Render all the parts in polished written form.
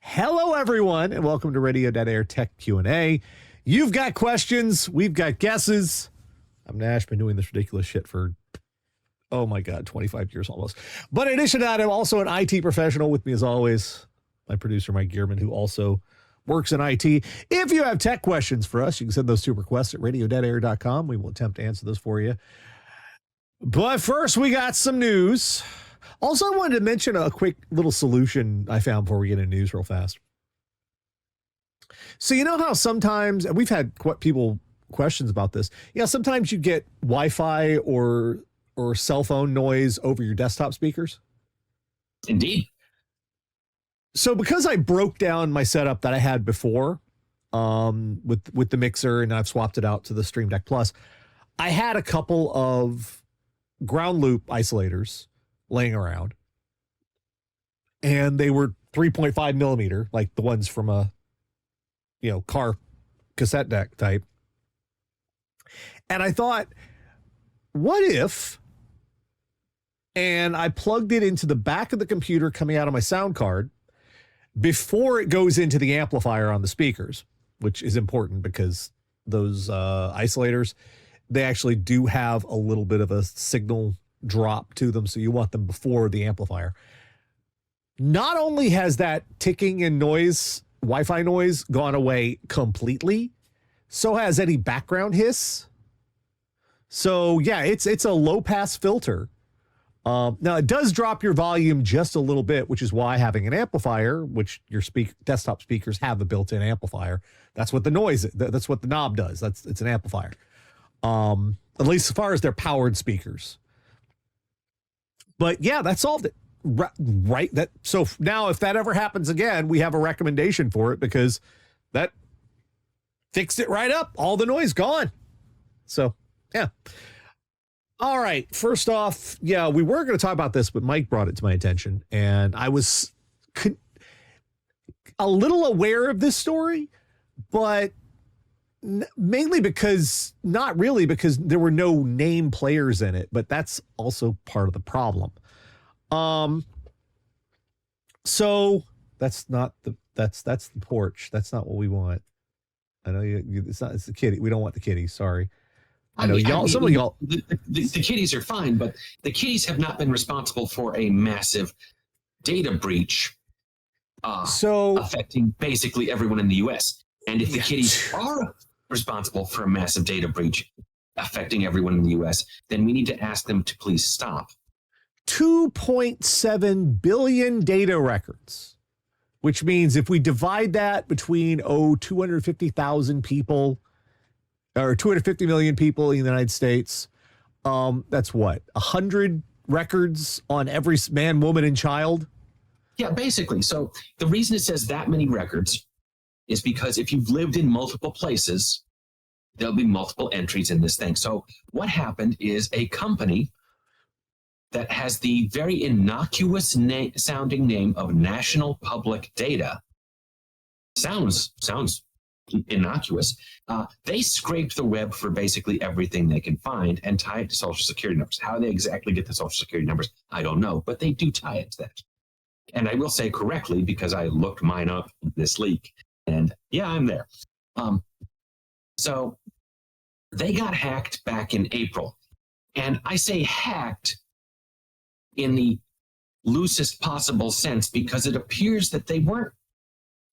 Hello, everyone, and welcome to Radio Dead Air Tech Q&A. You've got questions. We've got guesses. I'm Nash, been doing this ridiculous shit for, oh my God, 25 years almost. But in addition to that, I'm also an IT professional. With me, as always, my producer, Mike Gearman, who also works in IT. If you have tech questions for us, you can send those to requests at radiodeadair.com. We will attempt to answer those for you. But first, we got some news. Also, I wanted to mention a quick little solution I found before we get into news real fast. So you know how sometimes, and we've had people questions about this, sometimes you get Wi-Fi or cell phone noise over your desktop speakers? Indeed. So because I broke down my setup that I had before with the mixer, and I've swapped it out to the Stream Deck Plus, I had a couple of ground loop isolators laying around, and they were 3.5 millimeter, like the ones from a car cassette deck type. And I thought, what if, and I plugged it into the back of the computer coming out of my sound card before it goes into the amplifier on the speakers, which is important because those isolators, they actually do have a little bit of a signal drop to them, so you want them before the amplifier. Not only has that ticking and noise, Wi-Fi noise, gone away completely, so has any background hiss. So yeah, it's a low pass filter. Now it does drop your volume just a little bit, which is why having an amplifier, which your desktop speakers have a built-in amplifier. That's what the noise, that's what the knob does. It's an amplifier. At least as far as they're powered speakers. But yeah, that solved it. Right. So now if that ever happens again, we have a recommendation for it because that fixed it right up. All the noise gone. So yeah. All right. First off, we were going to talk about this, but Mike brought it to my attention, and I was a little aware of this story, but mainly not really because there were no name players in it, but that's also part of the problem. So that's the porch. That's not what we want. I know it's the kitty. We don't want the kitties. Sorry. I know some of y'all. The kitties are fine, but the kitties have not been responsible for a massive data breach, affecting basically everyone in the U.S. And if the kitties are responsible for a massive data breach affecting everyone in the U.S., then we need to ask them to please stop. 2.7 billion data records, which means if we divide that between 250,000 people or 250 million people in the United States, that's what, 100 records on every man, woman, and child? Yeah, basically. So the reason it says that many records is because if you've lived in multiple places, there'll be multiple entries in this thing. So what happened is a company that has the very innocuous sounding name of National Public Data, sounds innocuous. They scraped the web for basically everything they can find and tie it to Social Security numbers. How they exactly get the Social Security numbers, I don't know, but they do tie it to that. And I will say correctly because I looked mine up this leak. And yeah, I'm there. So they got hacked back in April. And I say hacked in the loosest possible sense because it appears that they weren't,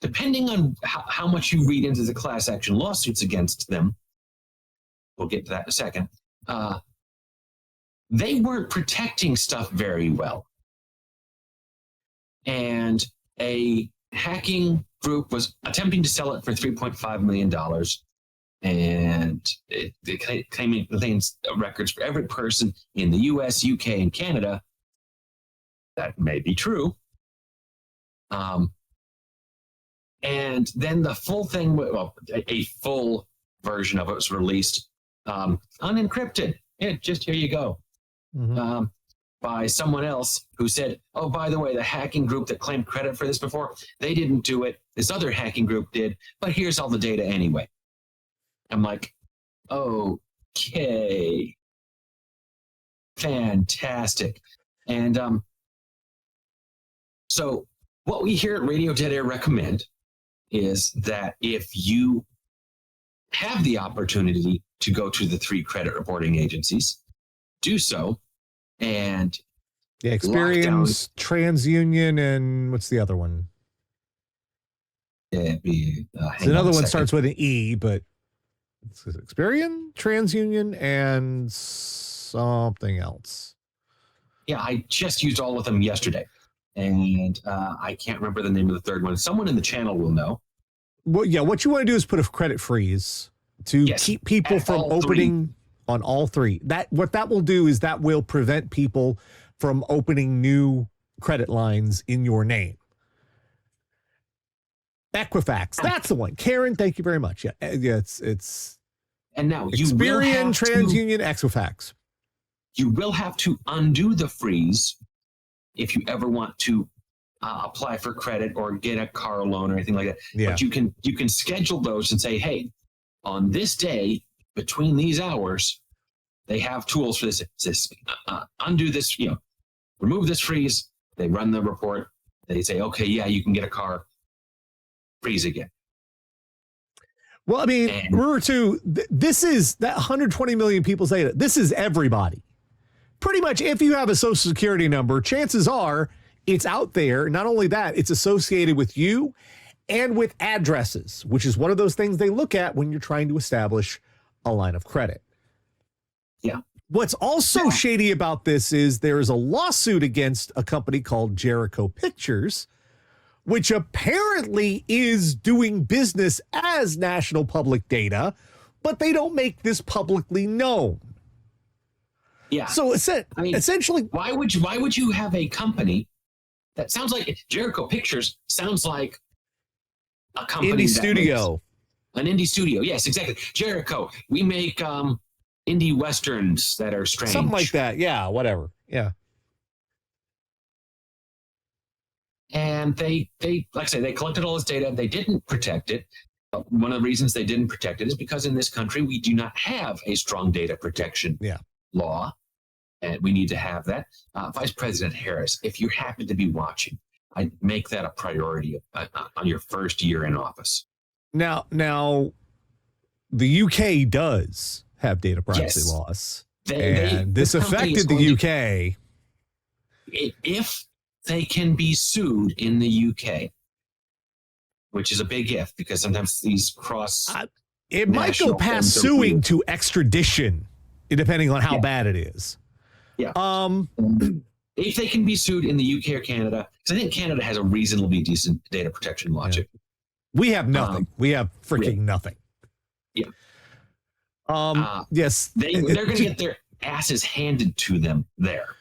depending on how much you read into the class action lawsuits against them, we'll get to that in a second, they weren't protecting stuff very well. And a hacking group was attempting to sell it for $3.5 million. And it contains records for every person in the US, UK, and Canada. That may be true. And then the full thing, a full version of it was released, unencrypted. Yeah, just here you go. Mm-hmm. By someone else who said, oh, by the way, the hacking group that claimed credit for this before, they didn't do it. This other hacking group did, but here's all the data anyway. I'm like, okay, fantastic. And so What we here at Radio Dead Air recommend is that if you have the opportunity to go to the 3 credit reporting agencies, do so. And yeah, Experience, TransUnion, and what's the other one? Another one starts with an E, but it's Experian, TransUnion, and something else. Yeah, I just used all of them yesterday, and I can't remember the name of the third one. Someone in the channel will know. Well, yeah, what you want to do is put a credit freeze to keep people from opening on all 3. What that will do is that will prevent people from opening new credit lines in your name. Equifax, that's the one. Karen, thank you very much. Yeah, it's. And now Experian, TransUnion, Equifax. You will have to undo the freeze if you ever want to apply for credit or get a car loan or anything like that. Yeah. But you can schedule those and say, hey, on this day between these hours, they have tools for this. Undo this, remove this freeze. They run the report. They say, okay, yeah, you can get a car. Freeze again. Well, I mean, remember too, this is that 120 million people say that this is everybody. Pretty much, if you have a social security number, chances are it's out there. Not only that, it's associated with you and with addresses, which is one of those things they look at when you're trying to establish a line of credit. Yeah. What's also shady about this is there is a lawsuit against a company called Jericho Pictures, which apparently is doing business as National Public Data, but they don't make this publicly known. Yeah. So essentially, why would you have a company that sounds like Jericho Pictures sounds like a company indie studio. An indie studio. Yes, exactly. Jericho. We make indie westerns that are strange. Something like that. Yeah, whatever. Yeah. And they like I say, they collected all this data. They didn't protect it. One of the reasons they didn't protect it is because in this country, we do not have a strong data protection law. And we need to have that. Vice President Harris, if you happen to be watching, I'd make that a priority on your first year in office. Now, the UK does have data privacy laws. This affected the UK. If they can be sued in the UK, which is a big if, because sometimes these cross... it might go past suing to extradition, depending on how bad it is. Yeah. If they can be sued in the UK or Canada, because I think Canada has a reasonably decent data protection law too. We have nothing. We have freaking nothing. Yeah. Yes. They're going to get their asses handed to them there.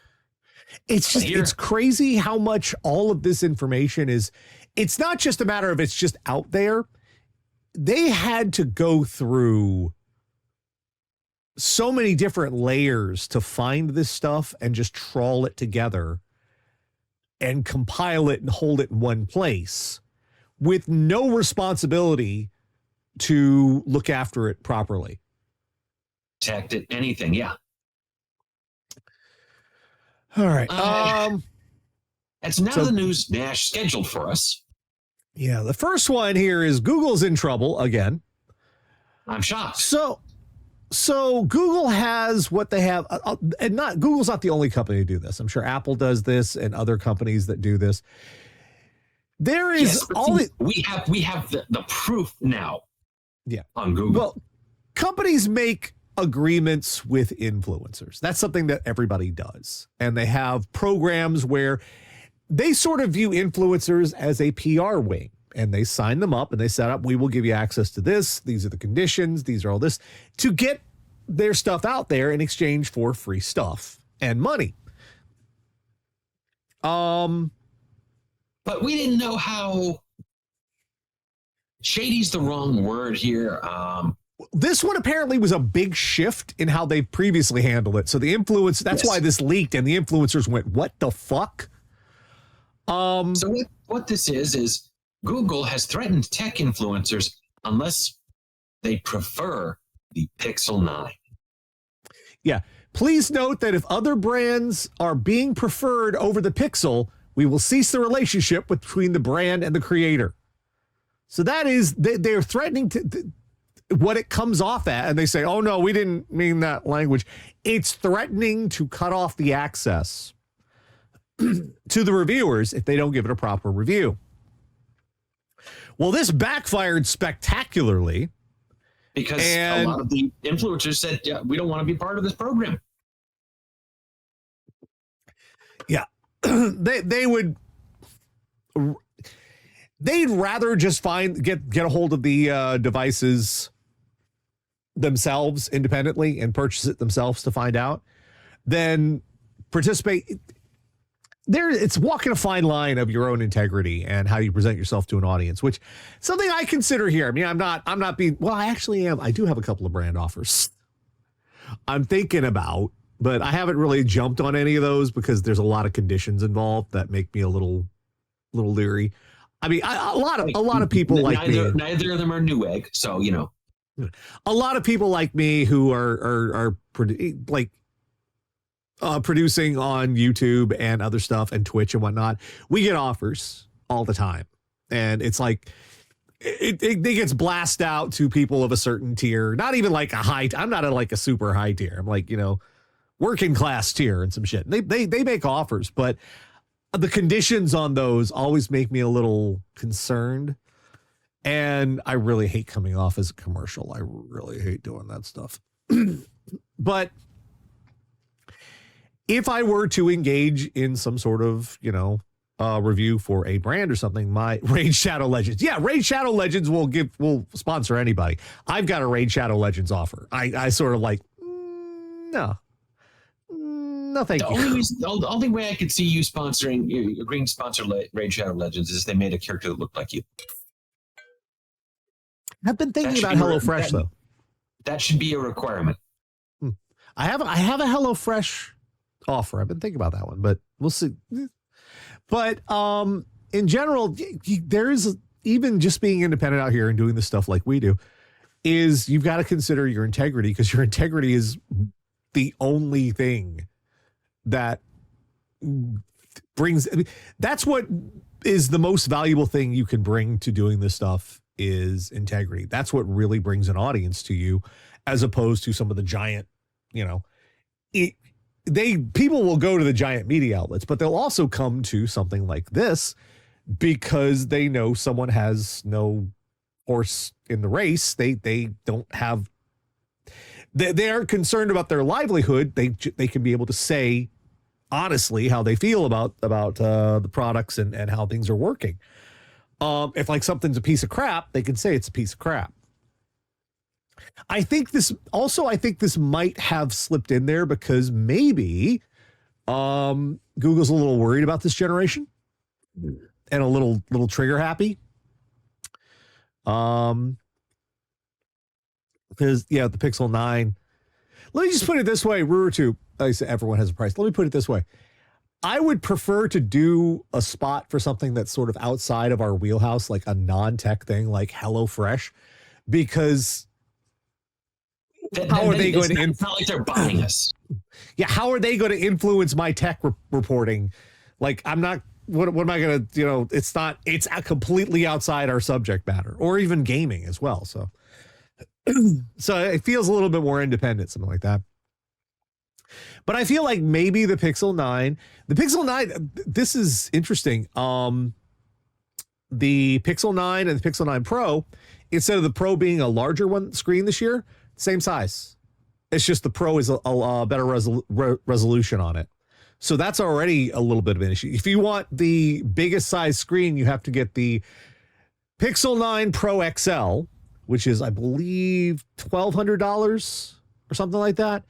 It's just, it's crazy how much all of this information is. It's not just a matter of it's just out there. They had to go through so many different layers to find this stuff and just trawl it together and compile it and hold it in one place with no responsibility to look after it properly. Protect it, anything, yeah. All right. That's now the news Nash scheduled for us. Yeah, the first one here is Google's in trouble again. I'm shocked. So Google has what they have, and Google's not the only company to do this. I'm sure Apple does this and other companies that do this. There is we have the proof now. Yeah, on Google. Well, companies make agreements with influencers. That's something that everybody does, and they have programs where they sort of view influencers as a PR wing. And they sign them up and they set up, we will give you access to this. These are the conditions. These are all this to get their stuff out there in exchange for free stuff and money. But we didn't know how shady's the wrong word here. This one apparently was a big shift in how they previously handled it. So the that's why this leaked and the influencers went, what the fuck? So what this is Google has threatened tech influencers unless they prefer the Pixel 9. Yeah. Please note that if other brands are being preferred over the Pixel, We will cease the relationship between the brand and the creator. So that is, they're threatening to what it comes off at. And they say, oh, no, we didn't mean that language. It's threatening to cut off the access to the reviewers if they don't give it a proper review. Well, this backfired spectacularly. Because a lot of the influencers said, yeah, we don't want to be part of this program. Yeah. They'd rather just get a hold of the devices themselves independently and purchase it themselves to find out than participate. It's walking a fine line of your own integrity and how you present yourself to an audience, which something I consider here. I mean, I'm not being, well, I actually am. I do have a couple of brand offers I'm thinking about, but I haven't really jumped on any of those because there's a lot of conditions involved that make me a little leery. I mean, a lot of people like me. Neither of them are Newegg, so you know. A lot of people like me who are producing on YouTube and other stuff and Twitch and whatnot, we get offers all the time, and it's like it gets blasted out to people of a certain tier. Not even like a high. I'm not like a super high tier. I'm like, working class tier and some shit. They make offers, but the conditions on those always make me a little concerned. And I really hate coming off as a commercial. I really hate doing that stuff. But if I were to engage in some sort of, review for a brand or something, my Raid Shadow Legends. Yeah, Raid Shadow Legends will sponsor anybody. I've got a Raid Shadow Legends offer. I sort of like, no, thank you. The only way I could see you agreeing to sponsor Raid Shadow Legends is if they made a character that looked like you. I've been thinking about HelloFresh, though. That should be a requirement. I have a HelloFresh offer. I've been thinking about that one, but we'll see. But in general, there's even just being independent out here and doing the stuff like we do, is you've got to consider your integrity, because your integrity is the only thing that brings. That's what is the most valuable thing you can bring to doing this stuff, is integrity. That's what really brings an audience to you, as opposed to some of the giant, people will go to the giant media outlets, but they'll also come to something like this because they know someone has no horse in the race. They don't have, they aren't concerned about their livelihood. They can be able to say honestly how they feel about the products and how things are working. If like something's a piece of crap, they can say it's a piece of crap. I think this might have slipped in there because maybe Google's a little worried about this generation and a little trigger happy. Because the Pixel 9. Let me just put it this way, RuerTube. I say everyone has a price. Let me put it this way. I would prefer to do a spot for something that's sort of outside of our wheelhouse, like a non-tech thing like HelloFresh, because how are they going to? It's not like they're buying us. Yeah, how are they going to influence my tech reporting? Like, I'm not. What am I going to? It's not. It's completely outside our subject matter, or even gaming as well. So it feels a little bit more independent, something like that. But I feel like maybe the Pixel 9, this is interesting. The Pixel 9 and the Pixel 9 Pro, instead of the Pro being a larger screen this year, same size. It's just the Pro is a better resolution on it. So that's already a little bit of an issue. If you want the biggest size screen, you have to get the Pixel 9 Pro XL, which is, I believe, $1,200 or something like that.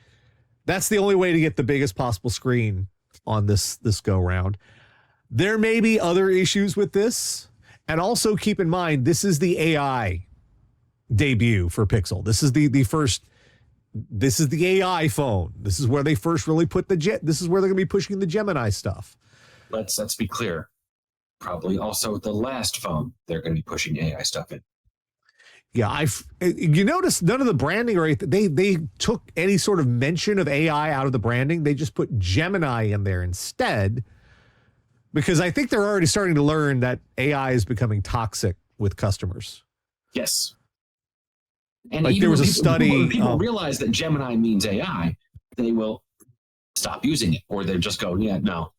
That's the only way to get the biggest possible screen on this go round. There may be other issues with this. And also keep in mind, this is the AI debut for Pixel. This is the AI phone. This is where they first really put this is where they're going to be pushing the Gemini stuff. Let's be clear. Probably also the last phone they're going to be pushing AI stuff in. Yeah, you notice none of the branding or anything. They took any sort of mention of AI out of the branding. They just put Gemini in there instead. Because I think they're already starting to learn that AI is becoming toxic with customers. Yes. And like even there was a when study. When people realize that Gemini means AI, they will stop using it, or they just go, yeah, no.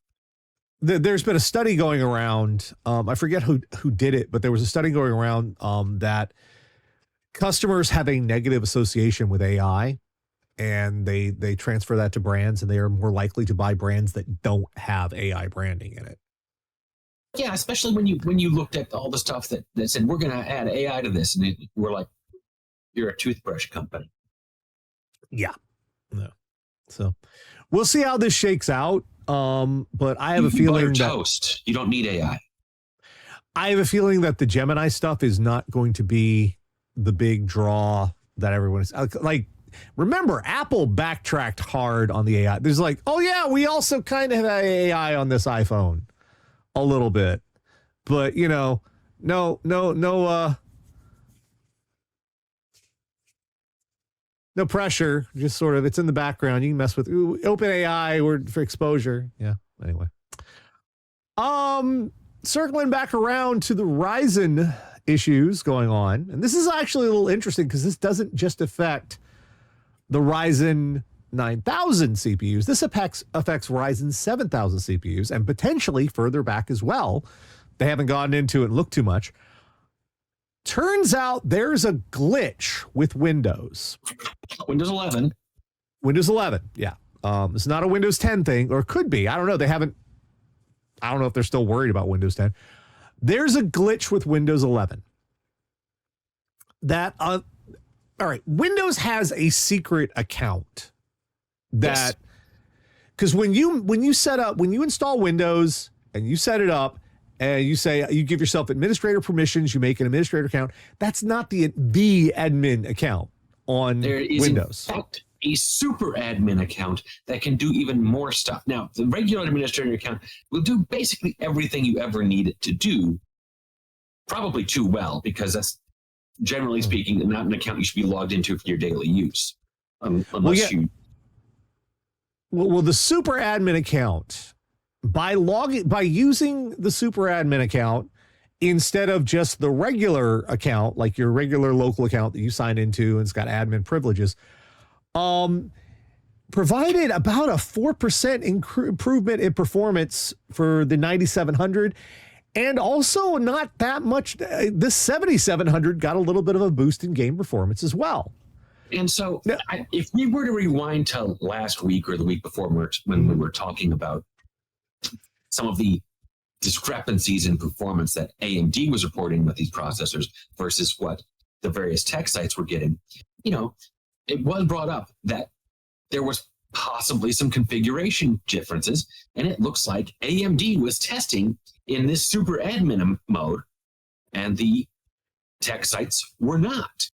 There's been a study going around. I forget who did it, but there was a study going around that customers have a negative association with AI, and they transfer that to brands, and they are more likely to buy brands that don't have AI branding in it. Yeah, especially when you looked at all the stuff that said we're going to add AI to this, and we're like, you're a toothbrush company. Yeah, no. So we'll see how this shakes out. But I have a feeling that toast. You don't need AI. I have a feeling that the Gemini stuff is not going to be the big draw that everyone is like. Remember, Apple backtracked hard on the AI. There's like, oh yeah, we also kind of have AI on this iPhone a little bit, but no pressure. Just sort of, it's in the background. You can mess with open AI or for exposure. Yeah. Anyway, circling back around to the Ryzen issues going on, and this is actually a little interesting because this doesn't just affect the Ryzen 9000 CPUs. This affects Ryzen 7000 CPUs and potentially further back as well. They haven't gotten into it and looked too much. Turns out there's a glitch with Windows. Windows 11. Windows 11, yeah. It's not a Windows 10 thing, or it could be. I don't know. I don't know if they're still worried about Windows 10. There's a glitch with Windows 11 that all right, Windows has a secret account that, because when you install Windows and you set it up and you say you give yourself administrator permissions, you make an administrator account, that's not the admin account on there is Windows. In fact, a super admin account that can do even more stuff. Now, the regular administrator account will do basically everything you ever need it to do, probably too well, because that's, generally speaking, not an account you should be logged into for your daily use, unless you. Well, the super admin account, by using the super admin account instead of just the regular account, like your regular local account that you sign into and it's got admin privileges, provided about a 4% improvement in performance for the 9700. And also not that much. This 7700 got a little bit of a boost in game performance as well. And so if we were to rewind to last week or the week before when we were talking about some of the discrepancies in performance that AMD was reporting with these processors versus what the various tech sites were getting, it was brought up that there was possibly some configuration differences, and it looks like AMD was testing in this super admin mode, and the tech sites were not.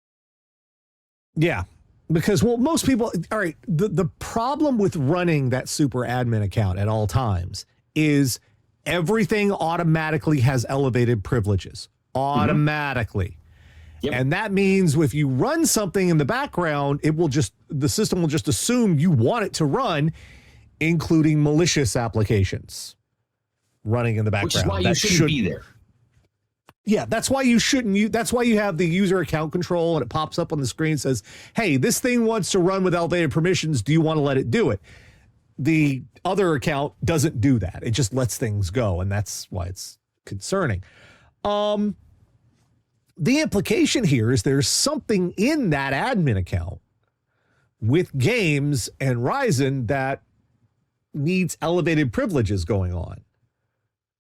Yeah, because most people, all right, the problem with running that super admin account at all times is everything automatically has elevated privileges. Automatically. Yep. And that means if you run something in the background, the system will just assume you want it to run, including malicious applications running in the background. Which is why you shouldn't be there. Yeah, that's why you shouldn't. That's why you have the user account control, and it pops up on the screen and says, hey, this thing wants to run with elevated permissions. Do you want to let it do it? The other account doesn't do that. It just lets things go, and that's why it's concerning. The implication here is there's something in that admin account with games and Ryzen that needs elevated privileges going on.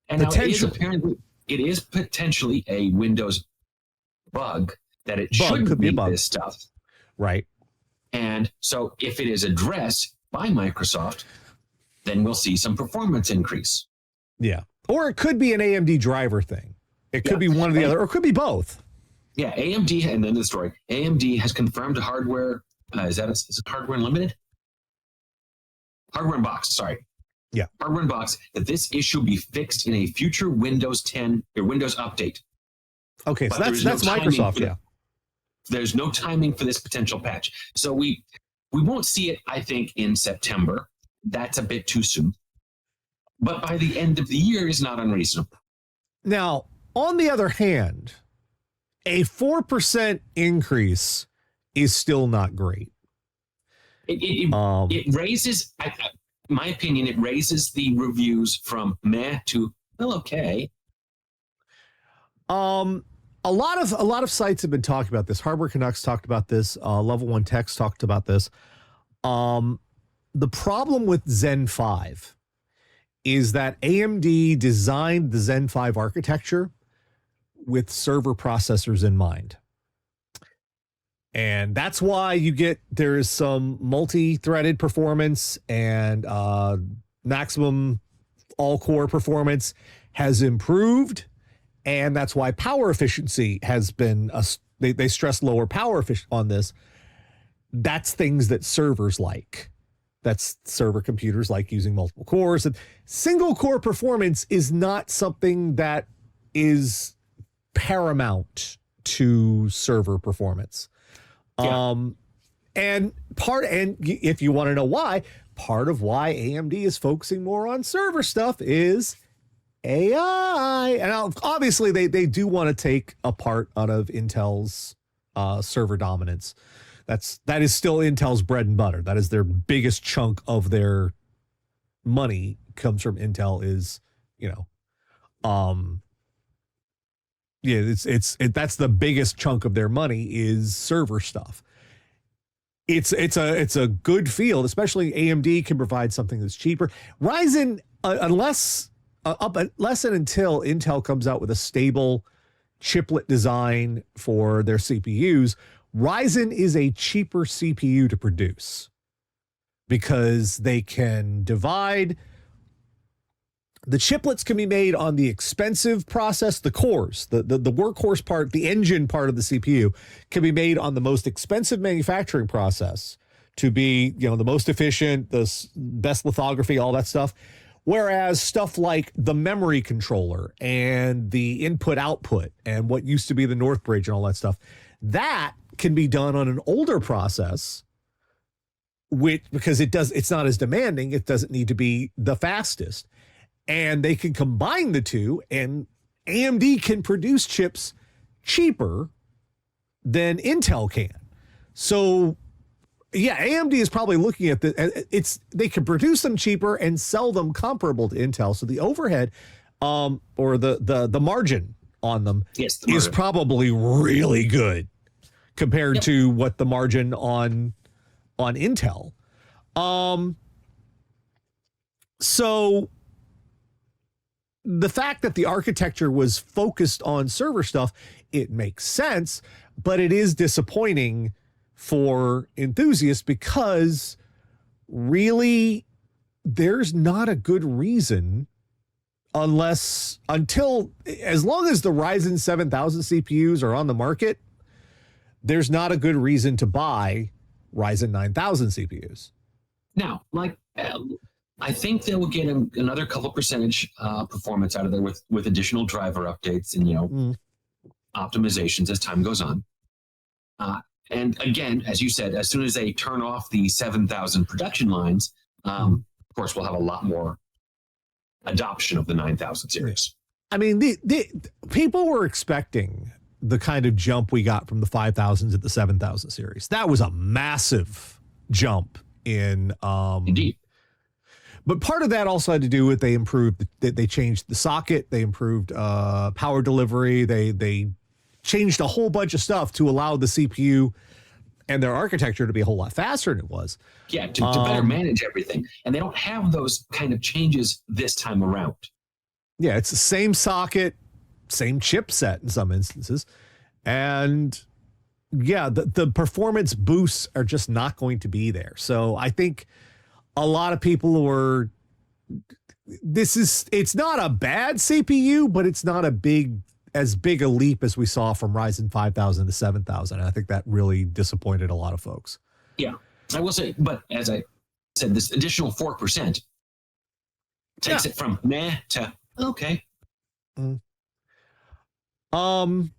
And now it is potentially a Windows bug that it shouldn't be this stuff. Right. And so if it is addressed by Microsoft, then we'll see some performance increase. Yeah. Or it could be an AMD driver thing. It could be one or the other, or it could be both. Yeah, AMD, and then the story, AMD has confirmed to hardware, is it Hardware Unlimited? Hardware in Box, sorry. Yeah. Hardware in Box, that this issue will be fixed in a future Windows 10 or Windows update. Okay, so that's Microsoft, yeah. There's no timing for this potential patch. So we won't see it, I think, in September. That's a bit too soon. but by the end of the year is not unreasonable. Now, on the other hand, a 4% increase is still not great. It raises, my opinion, it raises the reviews from meh to, well, okay. A lot of sites have been talking about this. Hardware Canucks talked about this. Level 1 Techs talked about this. The problem with Zen 5 is that AMD designed the Zen 5 architecture with server processors in mind. And that's why there is some multi-threaded performance, and maximum all-core performance has improved. And that's why power efficiency has been, they stress lower power efficiency on this. That's things that servers like. That's server computers like using multiple cores. And single core performance is not something that is paramount to server performance. Yeah. And if you want to know why, part of why AMD is focusing more on server stuff is AI. And obviously they do want to take a part out of Intel's server dominance. That is still Intel's bread and butter. That is their biggest chunk of their money comes from Intel is, that's the biggest chunk of their money is server stuff. It's a good field, especially AMD can provide something that's cheaper. Ryzen, unless and until Intel comes out with a stable chiplet design for their CPUs, Ryzen is a cheaper CPU to produce because they can divide. The chiplets can be made on the expensive process, the cores, the workhorse part, the engine part of the CPU can be made on the most expensive manufacturing process to be, the most efficient, the best lithography, all that stuff. Whereas stuff like the memory controller and the input-output and what used to be the North Bridge and all that stuff, that can be done on an older process, because it's not as demanding. It doesn't need to be the fastest. And they can combine the two, and AMD can produce chips cheaper than Intel can. So, yeah, AMD is probably looking at they can produce them cheaper and sell them comparable to Intel. So the overhead, or the margin on them is probably really good compared to what the margin on Intel. So the fact that the architecture was focused on server stuff, it makes sense, but it is disappointing for enthusiasts because really there's not a good reason as long as the Ryzen 7000 CPUs are on the market, there's not a good reason to buy Ryzen 9000 CPUs. Now, I think they will get another couple percentage performance out of there with additional driver updates and optimizations as time goes on. And again, as you said, as soon as they turn off the 7000 production lines, of course, we'll have a lot more adoption of the 9000 series. I mean, the people were expecting the kind of jump we got from the 5000s at the 7000 series. That was a massive jump in Indeed. But part of that also had to do with they changed the socket, they improved power delivery, they changed a whole bunch of stuff to allow the CPU and their architecture to be a whole lot faster than it was. Yeah, to better manage everything. And they don't have those kind of changes this time around. Yeah, it's the same socket, same chipset in some instances. And yeah, the performance boosts are just not going to be there. So I think a lot of people it's not a bad CPU, but it's not as big a leap as we saw from Ryzen 5000 to 7000. And I think that really disappointed a lot of folks. Yeah, I will say, but as I said, this additional 4% takes it from meh to okay. I mean,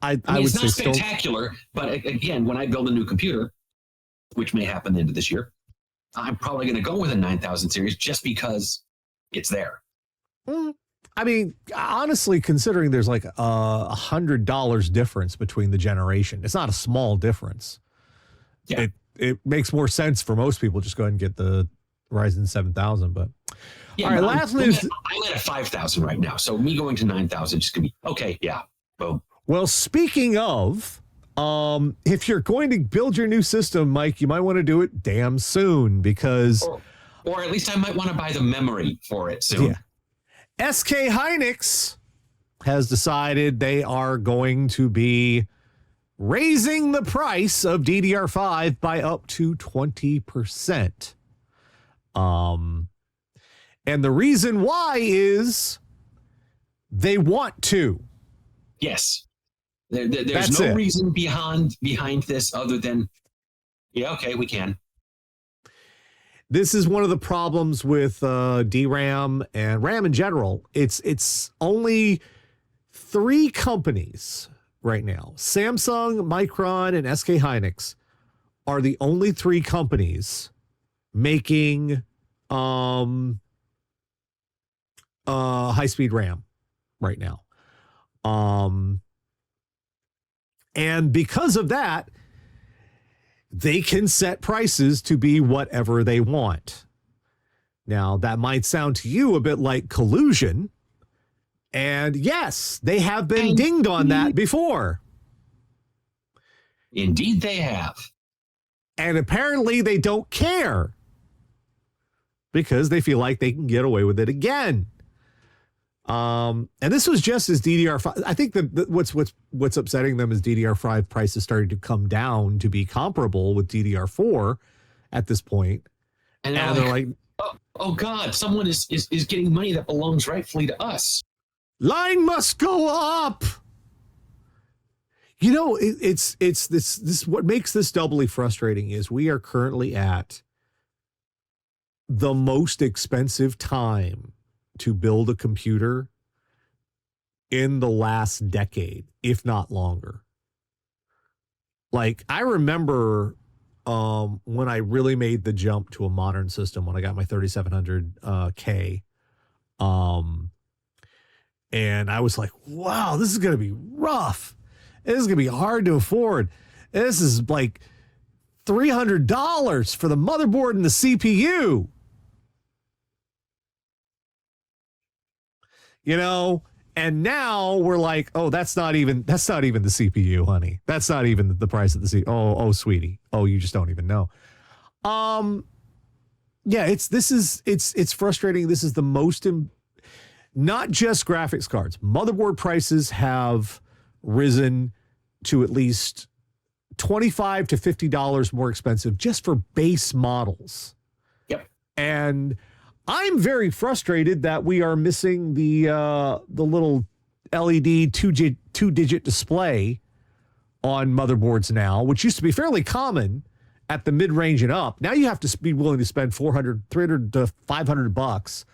it's not spectacular, but again, when I build a new computer, which may happen at the end of this year, I'm probably going to go with a 9000 series just because it's there. I mean, honestly, considering there's like $100 difference between the generation, it's not a small difference. Yeah. It makes more sense for most people just go ahead and get the Ryzen 7000. But Yeah, all right, last news. I'm at 5,000 right now, so me going to 9,000 just gonna be okay. Yeah, boom. Well, speaking of, if you're going to build your new system, Mike, you might want to do it damn soon because, or at least I might want to buy the memory for it soon. Yeah. SK Hynix has decided they are going to be raising the price of DDR5 by up to 20%. And the reason why is they want to. Yes. There's no reason behind this other than, yeah, okay, we can. This is one of the problems with DRAM and RAM in general. It's only 3 companies right now. Samsung, Micron, and SK Hynix are the only 3 companies making high-speed RAM right now. And because of that, they can set prices to be whatever they want. Now, that might sound to you a bit like collusion. And yes, they have been dinged on that before. Indeed, they have. And apparently they don't care because they feel like they can get away with it again. And this was just as DDR5. I think what's upsetting them is DDR5 prices started to come down to be comparable with DDR4 at this point. And they're like, oh God, someone is getting money that belongs rightfully to us. Line must go up. You know, it's this what makes this doubly frustrating is we are currently at the most expensive time to build a computer in the last decade, if not longer. Like, I remember when I really made the jump to a modern system when I got my 3700K. And I was like, wow, this is going to be rough. This is going to be hard to afford. This is like $300 for the motherboard and the CPU. You know, and now we're like, oh, that's not even the CPU, honey. That's not even the price of the CPU. Oh, sweetie. Oh, you just don't even know. Yeah, it's frustrating. This is the most, not just graphics cards. Motherboard prices have risen to at least $25 to $50 more expensive just for base models. Yep. And I'm very frustrated that we are missing the little LED two-digit display on motherboards now, which used to be fairly common at the mid-range and up. Now you have to be willing to spend $300 to $500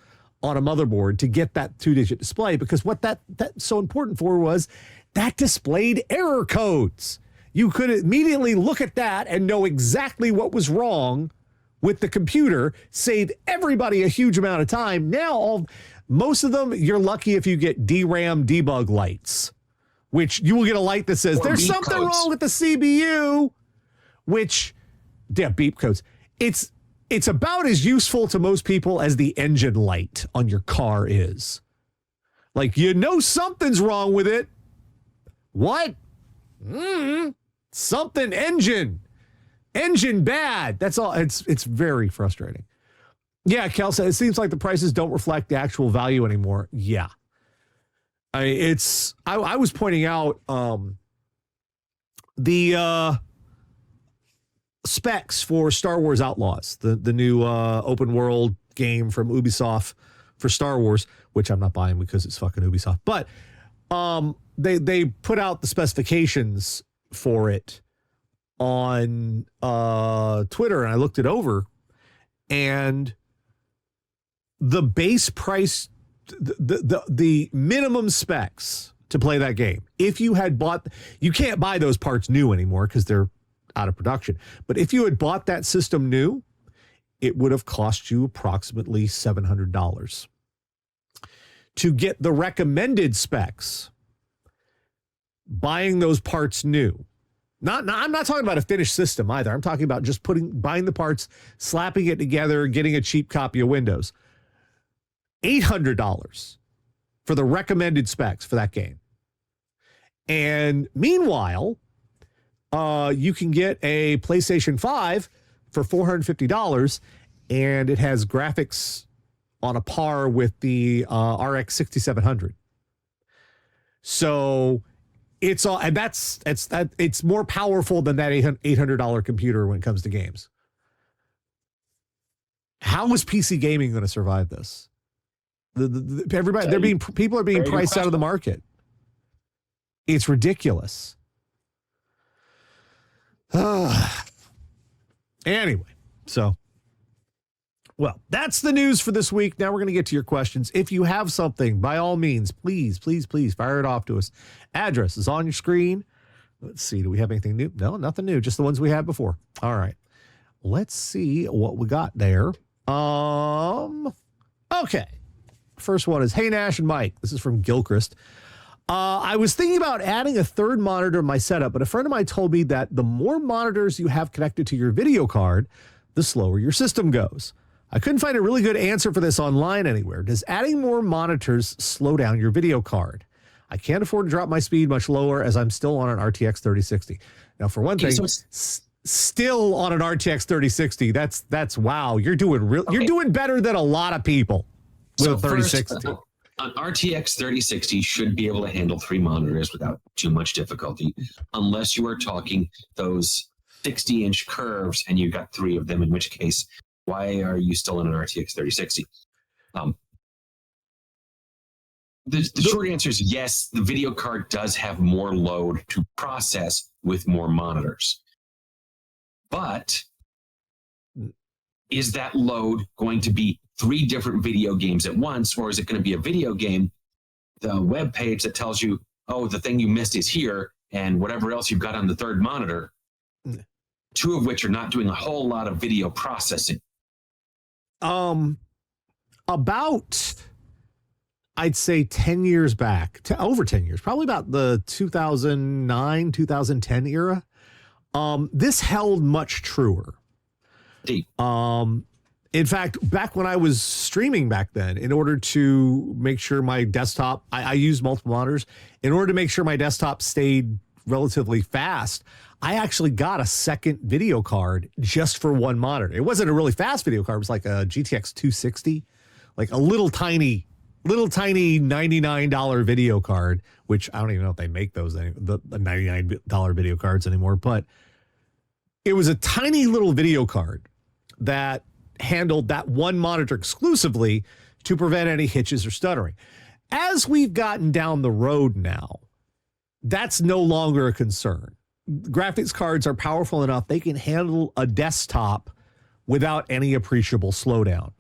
on a motherboard to get that two-digit display, because what that's so important for was that displayed error codes. You could immediately look at that and know exactly what was wrong with the computer, save everybody a huge amount of time. Now, most of them, you're lucky if you get DRAM debug lights, which you will get a light that says, there's something wrong with the CBU, which, yeah, beep codes. It's about as useful to most people as the engine light on your car is. Like, you know something's wrong with it. What? Something engine bad. That's all. It's very frustrating. Yeah, Kel said, it seems like the prices don't reflect the actual value anymore. Yeah. I was pointing out the specs for Star Wars Outlaws, the new open world game from Ubisoft for Star Wars, which I'm not buying because it's fucking Ubisoft. But they put out the specifications for it on Twitter, and I looked it over, and the base price, the minimum specs to play that game, if you had bought, you can't buy those parts new anymore because they're out of production, but if you had bought that system new, it would have cost you approximately $700 to get the recommended specs, buying those parts new. I'm not talking about a finished system either. I'm talking about just buying the parts, slapping it together, getting a cheap copy of Windows. $800 for the recommended specs for that game. And meanwhile, you can get a PlayStation 5 for $450, and it has graphics on a par with the RX 6700. So it's all, and it's more powerful than that $800 computer when it comes to games. How is PC gaming going to survive this? People are being priced out of the market. It's ridiculous. Anyway, so, well, that's the news for this week. Now we're going to get to your questions. If you have something, by all means, please fire it off to us. Address is on your screen. Let's see. Do we have anything new? No, nothing new. Just the ones we had before. All right. Let's see what we got there. Okay. First one is, hey, Nash and Mike. This is from Gilchrist. I was thinking about adding a third monitor to my setup, but a friend of mine told me that the more monitors you have connected to your video card, the slower your system goes. I couldn't find a really good answer for this online anywhere. Does adding more monitors slow down your video card? I can't afford to drop my speed much lower as I'm still on an RTX 3060. Now, for one thing, still on an RTX 3060, that's wow. You're doing better than a lot of people with a 3060. An RTX 3060 should be able to handle 3 monitors without too much difficulty, unless you are talking those 60-inch curves and you got 3 of them, in which case, why are you still in an RTX 3060? The short answer is yes, the video card does have more load to process with more monitors. But is that load going to be 3 different video games at once, or is it going to be a video game, the web page that tells you, oh, the thing you missed is here, and whatever else you've got on the third monitor, 2 of which are not doing a whole lot of video processing? About, I'd say 10 years back, over 10 years, probably about the 2009, 2010 era, this held much truer. Deep. In fact, back when I was streaming back then, in order to make sure my desktop, I used multiple monitors, in order to make sure my desktop stayed relatively fast, I actually got a second video card just for one monitor. It wasn't a really fast video card. It was like a GTX 260, like a little tiny $99 video card, which I don't even know if they make those, the $99 video cards anymore, but it was a tiny little video card that handled that one monitor exclusively to prevent any hitches or stuttering. As we've gotten down the road now, that's no longer a concern. Graphics cards are powerful enough, they can handle a desktop without any appreciable slowdown.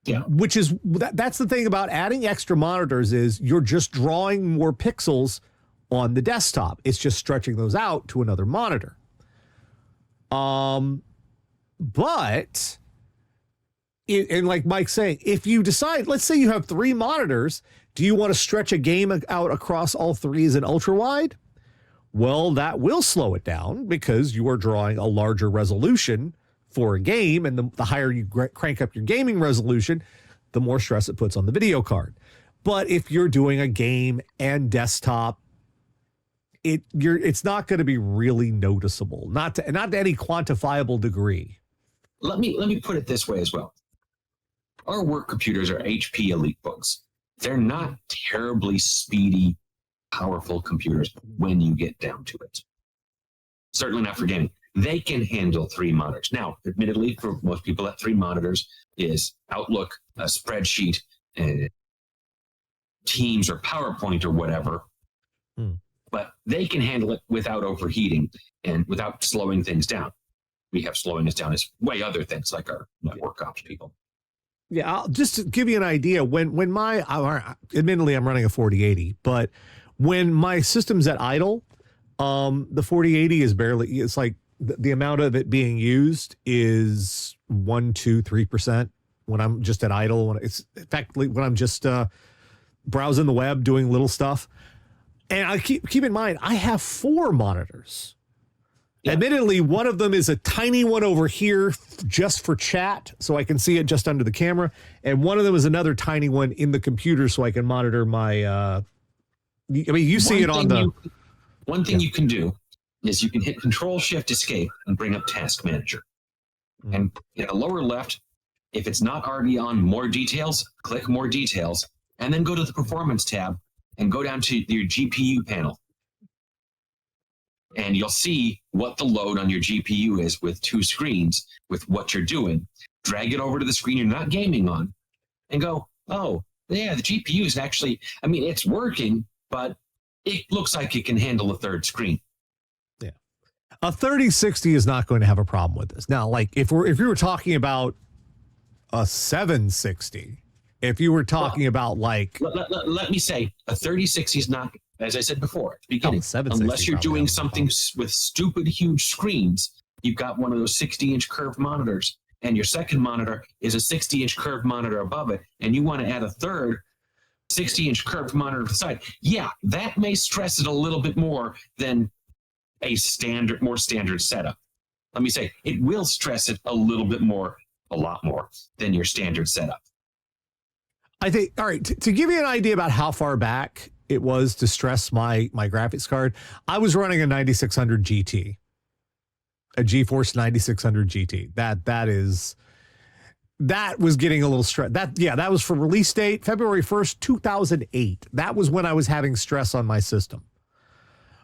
Yeah. Which is, that's the thing about adding extra monitors, is you're just drawing more pixels on the desktop. It's just stretching those out to another monitor. But, and like Mike's saying, if you decide, let's say you have 3 monitors, do you want to stretch a game out across all 3 as an ultra wide? Well, that will slow it down because you are drawing a larger resolution for a game, and the higher you crank up your gaming resolution, the more stress it puts on the video card. But if you're doing a game and desktop, it's not going to be really noticeable, not to any quantifiable degree. Let me put it this way as well. Our work computers are HP EliteBooks. They're not terribly speedy, powerful computers when you get down to it. Certainly not for gaming. They can handle 3 monitors. Now, admittedly, for most people, that 3 monitors is Outlook, a spreadsheet, Teams or PowerPoint or whatever. But they can handle it without overheating and without slowing things down. We have slowing us down as way other things like our network ops people. Yeah, just to give you an idea, when admittedly I'm running a 4080, but when my system's at idle, the 4080 is barely, it's like the amount of it being used is 1%, 2%, 3% when I'm just at idle. When it's effectively when I'm just browsing the web, doing little stuff. And I keep in mind, I have 4 monitors. Yeah. Admittedly, one of them is a tiny one over here just for chat, so I can see it just under the camera. And one of them is another tiny one in the computer so I can monitor my... I mean, you see it on the... One thing you can do is you can hit Control-Shift-Escape and bring up Task Manager. And in the lower left, if it's not already on More Details, click More Details, and then go to the Performance tab and go down to your GPU panel. And you'll see what the load on your GPU is with 2 screens, with what you're doing. Drag it over to the screen you're not gaming on, and go, oh, yeah, the GPU is actually, I mean, it's working, but it looks like it can handle a 3rd screen. Yeah. A 3060 is not going to have a problem with this. Now, like if you were talking about a 760, if you were talking about like... Let me say, a 3060 is not, as I said before at the beginning, unless you're doing something with stupid huge screens, you've got one of those 60-inch curved monitors, and your second monitor is a 60-inch curved monitor above it, and you want to add a third 60-inch curved monitor to the side. Yeah, that may stress it a little bit more than a more standard setup. Let me say, it will stress it a little bit more, a lot more than your standard setup. I think, all right, to give you an idea about how far back it was to stress my graphics card, I was running a 9600 GT, a GeForce 9600 GT. That was getting a little stress. That was for release date, February 1st, 2008. That was when I was having stress on my system.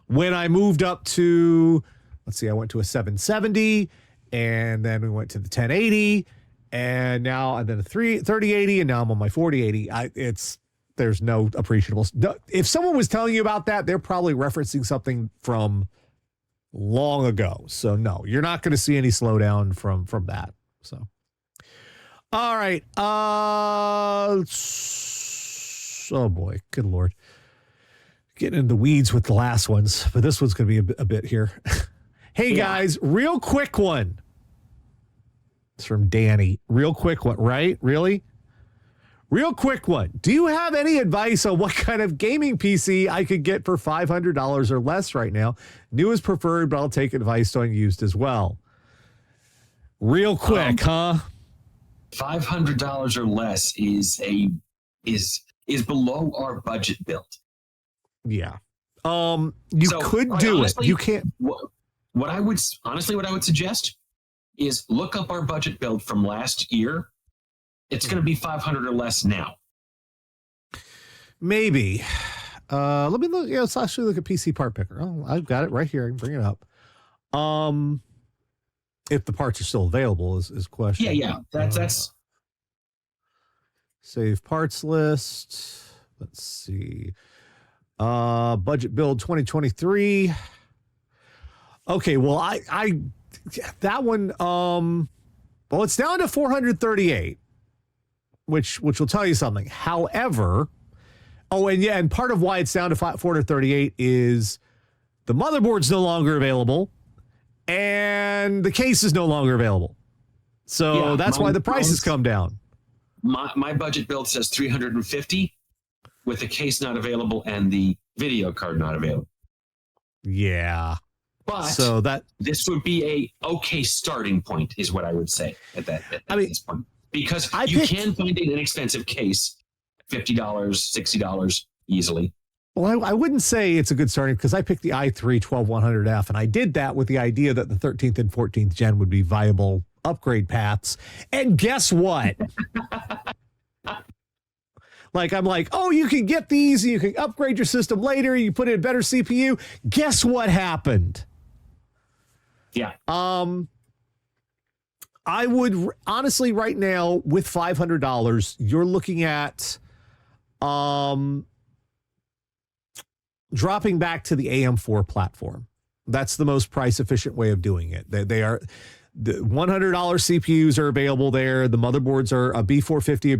When I moved up to, I went to a 770, and then we went to the 1080, and then a 3080, and now I'm on my 4080. There's no appreciable. If someone was telling you about that, they're probably referencing something from long ago. So no, you're not going to see any slowdown from that. So, all right. Oh boy, good Lord. Getting into the weeds with the last ones, but this one's going to be a bit here. Hey guys, real quick one. It's from Danny. Real quick one, right? Really? Real quick one. Do you have any advice on what kind of gaming PC I could get for $500 or less right now? New is preferred, but I'll take advice on used as well. Real quick, huh? $500 or less is below our budget build. Yeah. You could do it. You can't. What I would suggest is look up our budget build from last year. It's going to be 500 or less now. Maybe. Let me look. Let's actually look at PC Part Picker. Oh, I've got it right here. I can bring it up. If the parts are still available is question. Yeah. That's save parts list. Let's see. Budget build 2023. Okay, well, I that one, well, it's down to 438, which will tell you something. However, and part of why it's down to 438 is the motherboard's no longer available and the case is no longer available. So that's why the prices come down. My budget build says 350 with the case not available and the video card not available. Yeah. But so this would be a okay starting point, is what I would say at this point. Because you can find an inexpensive case, $50, $60 easily. Well, I wouldn't say it's a good starting because I picked the i3 12100F, and I did that with the idea that the 13th and 14th gen would be viable upgrade paths. And guess what? I'm like, oh, you can get these, you can upgrade your system later, you put in a better CPU. Guess what happened? Yeah. I would honestly right now with $500, you're looking at dropping back to the AM4 platform. That's the most price efficient way of doing it. They are the $100 CPUs are available there. The motherboards are a B450 or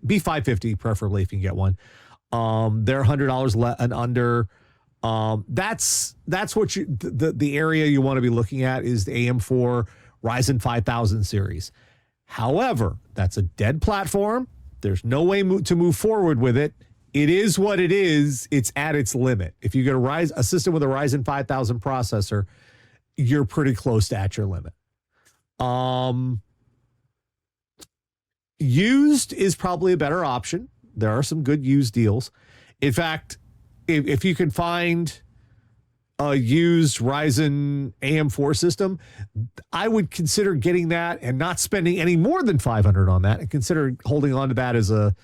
B550 preferably if you can get one. They're $100 and under. That's what the area you want to be looking at is the AM4 Ryzen 5000 series. However, that's a dead platform. There's no way to move forward with it. It is what it is. It's at its limit. If you get a system with a Ryzen 5000 processor, you're pretty close to at your limit. Used is probably a better option. There are some good used deals. In fact, if you can find a used Ryzen AM4 system, I would consider getting that and not spending any more than $500 on that, and consider holding on to that as a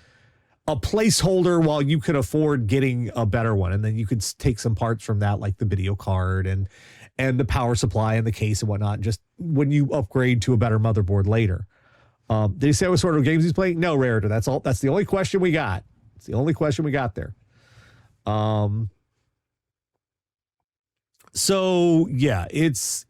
placeholder while you could afford getting a better one. And then you could take some parts from that, like the video card and the power supply and the case and whatnot, just when you upgrade to a better motherboard later. Did he say what sort of games he's playing? No, Rarity. That's all. That's the only question we got. It's the only question we got there. So yeah, it's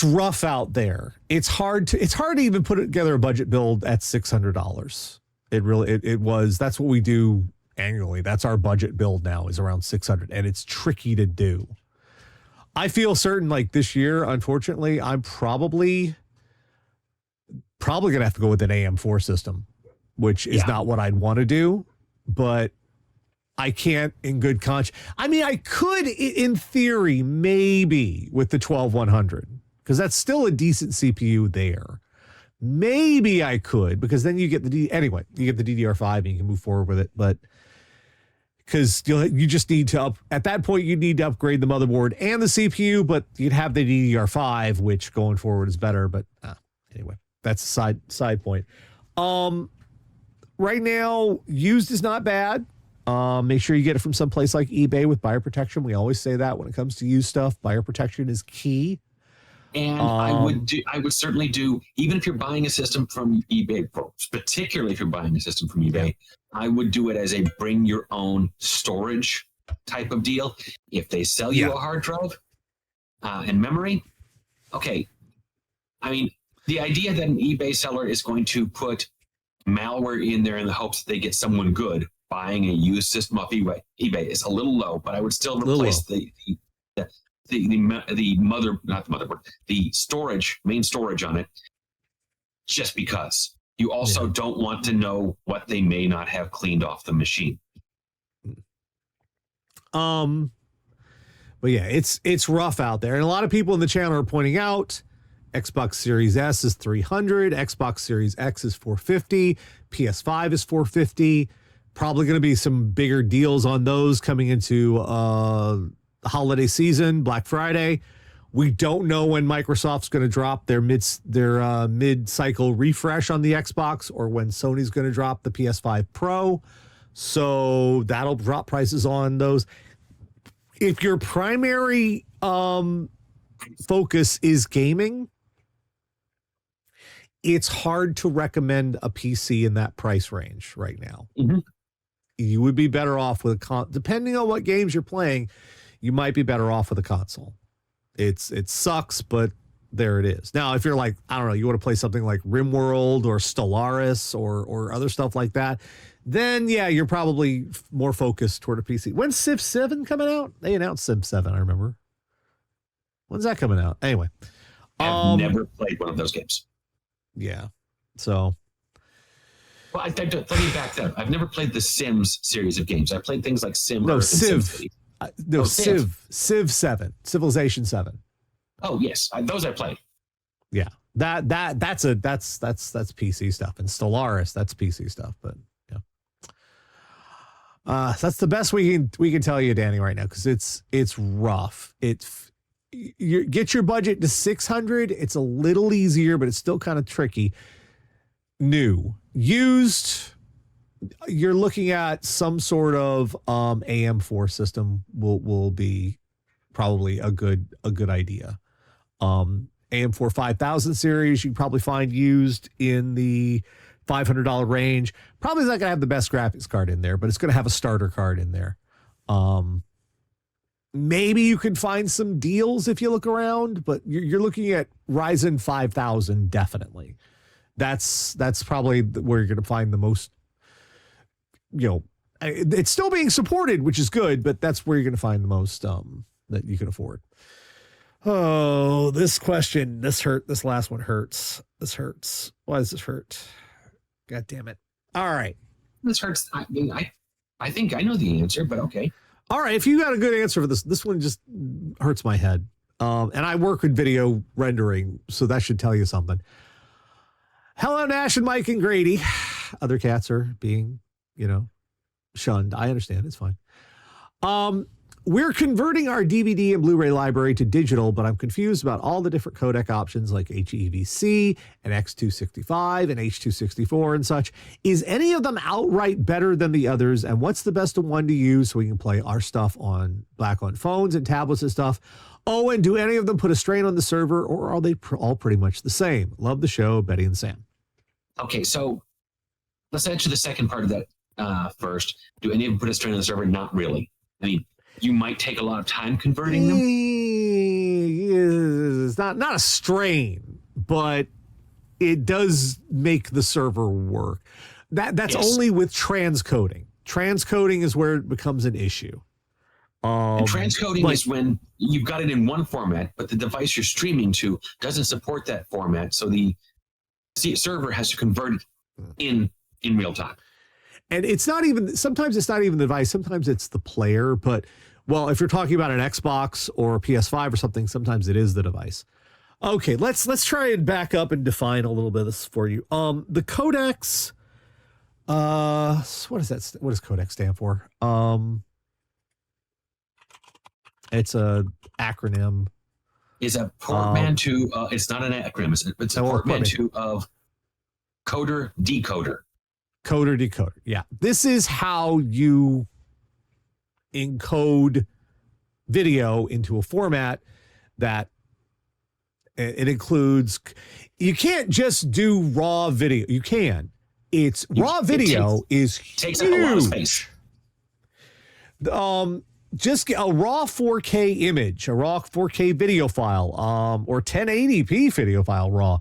rough out there. It's hard to even put together a budget build at $600. It was. That's what we do annually. That's our budget build now, is around $600, and it's tricky to do. I feel certain, like this year, unfortunately, I'm probably gonna have to go with an AM4 system, which is not what I'd want to do, but I can't in good conscience. I mean, I could, in theory, maybe with the 12100, because that's still a decent CPU there. Maybe I could, because then you get you get the DDR5 and you can move forward with it. But because you just need to at that point, you need to upgrade the motherboard and the CPU, but you'd have the DDR5, which going forward is better. But anyway, that's a side point. Right now, used is not bad. Make sure you get it from someplace like eBay with buyer protection. We always say that when it comes to used stuff, buyer protection is key. And I would certainly do, even if you're buying a system from eBay, particularly if you're buying a system from eBay, I would do it as a bring your own storage type of deal. If they sell you a hard drive and memory, okay. I mean, the idea that an eBay seller is going to put malware in there in the hopes that they get someone good buying a used system off eBay is a little low, but I would still replace the storage, main storage on it, just because you also don't want to know what they may not have cleaned off the machine. But yeah, it's rough out there, and a lot of people in the channel are pointing out Xbox Series S is $300, Xbox Series X is $450, PS5 is $450. Probably going to be some bigger deals on those coming into the holiday season, Black Friday. We don't know when Microsoft's going to drop their mid-cycle refresh on the Xbox, or when Sony's going to drop the PS5 Pro. So that'll drop prices on those. If your primary focus is gaming, it's hard to recommend a PC in that price range right now. Mm-hmm. You would be better off with depending on what games you're playing, you might be better off with a console. It sucks, but there it is. Now, if you're like, I don't know, you want to play something like RimWorld or Stellaris or other stuff like that, then yeah, you're probably more focused toward a PC. When's Civ 7 coming out? They announced Civ 7, I remember. When's that coming out? Anyway. I've never played one of those games. Yeah. So. Well, let me back that up. I've never played the Sims series of games. I played things like Civ. Civ 7, Civilization 7. Oh yes, those I played. Yeah, that's PC stuff, and Stellaris, that's PC stuff. But yeah, that's the best we can tell you, Danny, right now, because it's rough. You get your budget to 600. It's a little easier, but it's still kind of tricky. New, used, you're looking at some sort of AM4 system will be probably a good idea. AM4 5000 series, you can probably find used in the $500 range. Probably not going to have the best graphics card in there, but it's going to have a starter card in there. Maybe you can find some deals if you look around, but you're looking at Ryzen 5000 definitely. That's probably where you're going to find the most, it's still being supported, which is good, but that's where you're going to find the most that you can afford. Oh, this question, this last one hurts. This hurts. Why does this hurt? God damn it. All right. This hurts. I mean, I think I know the answer, but okay. All right, if you got a good answer for this one just hurts my head. And I work with video rendering, so that should tell you something. Hello, Nash and Mike and Grady. Other cats are being, shunned. I understand. It's fine. We're converting our DVD and Blu-ray library to digital, but I'm confused about all the different codec options like HEVC and X265 and H264 and such. Is any of them outright better than the others? And what's the best one to use so we can play our stuff back on phones and tablets and stuff? Oh, and do any of them put a strain on the server, or are they all pretty much the same? Love the show, Betty and Sam. Okay, so let's answer the second part of that first. Do any of them put a strain on the server? Not really. I mean, you might take a lot of time converting them. It's not a strain, but it does make the server work. That's only with transcoding. Transcoding is where it becomes an issue. And transcoding is when you've got it in one format, but the device you're streaming to doesn't support that format, so the server has to convert it in real time. And sometimes it's not even the device, sometimes it's the player, but well, if you're talking about an Xbox or a PS5 or something, sometimes it is the device. Okay, let's try and back up and define a little bit of this for you. The codecs, what does codec stand for? It's a acronym. Is a portmanteau. It's not an acronym. It's a portmanteau of coder decoder. Coder decoder. Yeah, this is how you encode video into a format that it includes. You can't just do raw video. You can. Raw video takes huge. Up a lot of space. Just get a raw 4K image, a raw 4K video file, or 1080p video file raw.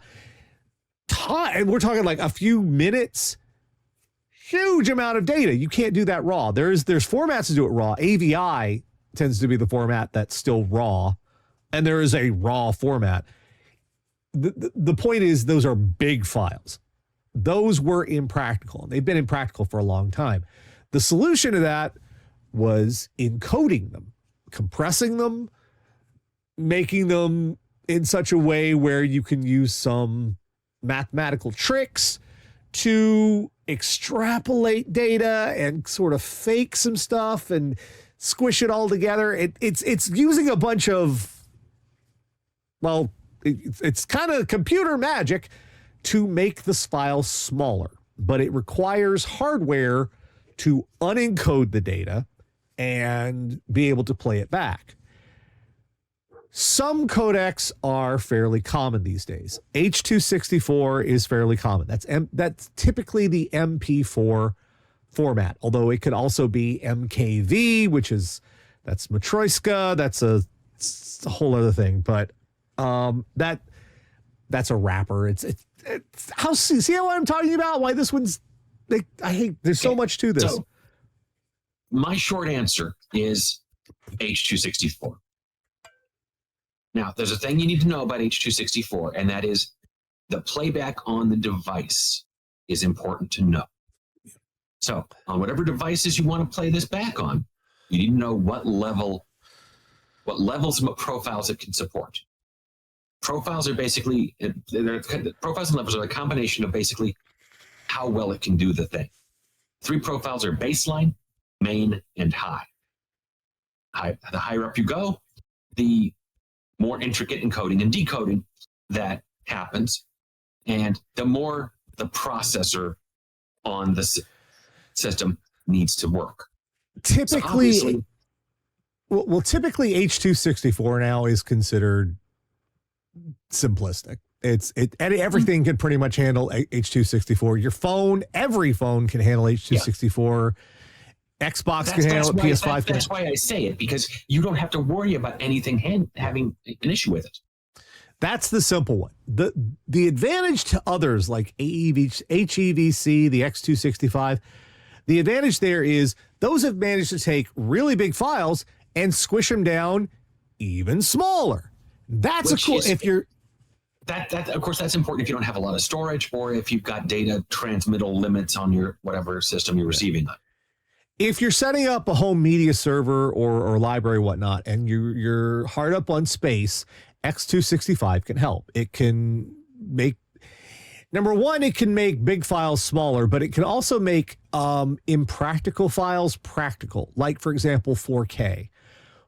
And we're talking like a few minutes. Huge amount of data. You can't do that raw. There's formats to do it raw. AVI tends to be the format that's still raw, and there is a raw format. The point is, those are big files. Those were impractical. They've been impractical for a long time. The solution to that was encoding them, compressing them, making them in such a way where you can use some mathematical tricks to extrapolate data and sort of fake some stuff and squish it all together. It's using a bunch of, well, it's kind of computer magic to make this file smaller, but it requires hardware to unencode the data and be able to play it back. Some codecs are fairly common these days. H264 is fairly common. That's typically the MP4 format, although it could also be MKV, that's Matryoshka. That's a whole other thing, but that's a wrapper. It's see how I'm talking about? Why this one's there's so much to this. So my short answer is H264. Now, there's a thing you need to know about H264, and that is the playback on the device is important to know. So on whatever devices you want to play this back on, you need to know what levels and what profiles it can support. Profiles are basically, profiles and levels are a combination of basically how well it can do the thing. 3 profiles are baseline, main, and high. The higher up you go, the more intricate encoding and decoding that happens, and the more the processor on the system needs to work. Typically, typically H264 now is considered simplistic. Everything can pretty much handle H264. Every phone can handle H264. Yeah. Xbox can handle it. PS5 can. That's why I say it, because you don't have to worry about anything having an issue with it. That's the simple one. The advantage to others like HEVC, the X265, the advantage there is those have managed to take really big files and squish them down even smaller. That's cool. that of course, that's important if you don't have a lot of storage or if you've got data transmittal limits on your whatever system you're receiving on. If you're setting up a home media server or library, whatnot, and you're hard up on space, X265 can help. It can make, number one, it can make big files smaller, but it can also make impractical files practical. Like, for example, 4K.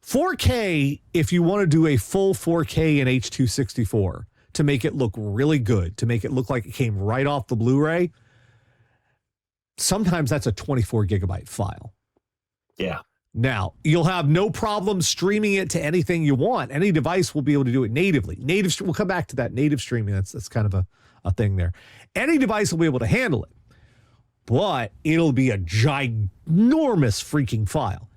4K, if you want to do a full 4K in H264 to make it look really good, to make it look like it came right off the Blu-ray, sometimes that's a 24 gigabyte file. Yeah. Now, you'll have no problem streaming it to anything you want. Any device will be able to do it natively. We'll come back to that native streaming. That's kind of a thing there. Any device will be able to handle it, but it'll be a ginormous freaking file.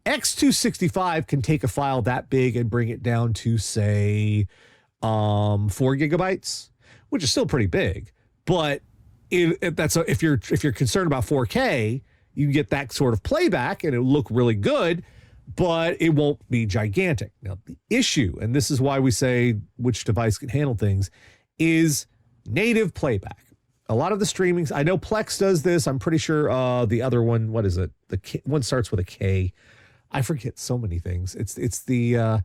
X265 can take a file that big and bring it down to, say, 4 gigabytes, which is still pretty big, but if you're concerned about 4K, you can get that sort of playback and it'll look really good, but it won't be gigantic. Now, the issue, and this is why we say which device can handle things, is native playback. A lot of the streamings, I know Plex does this. I'm pretty sure the other one, what is it? One starts with a K. I forget so many things. It's the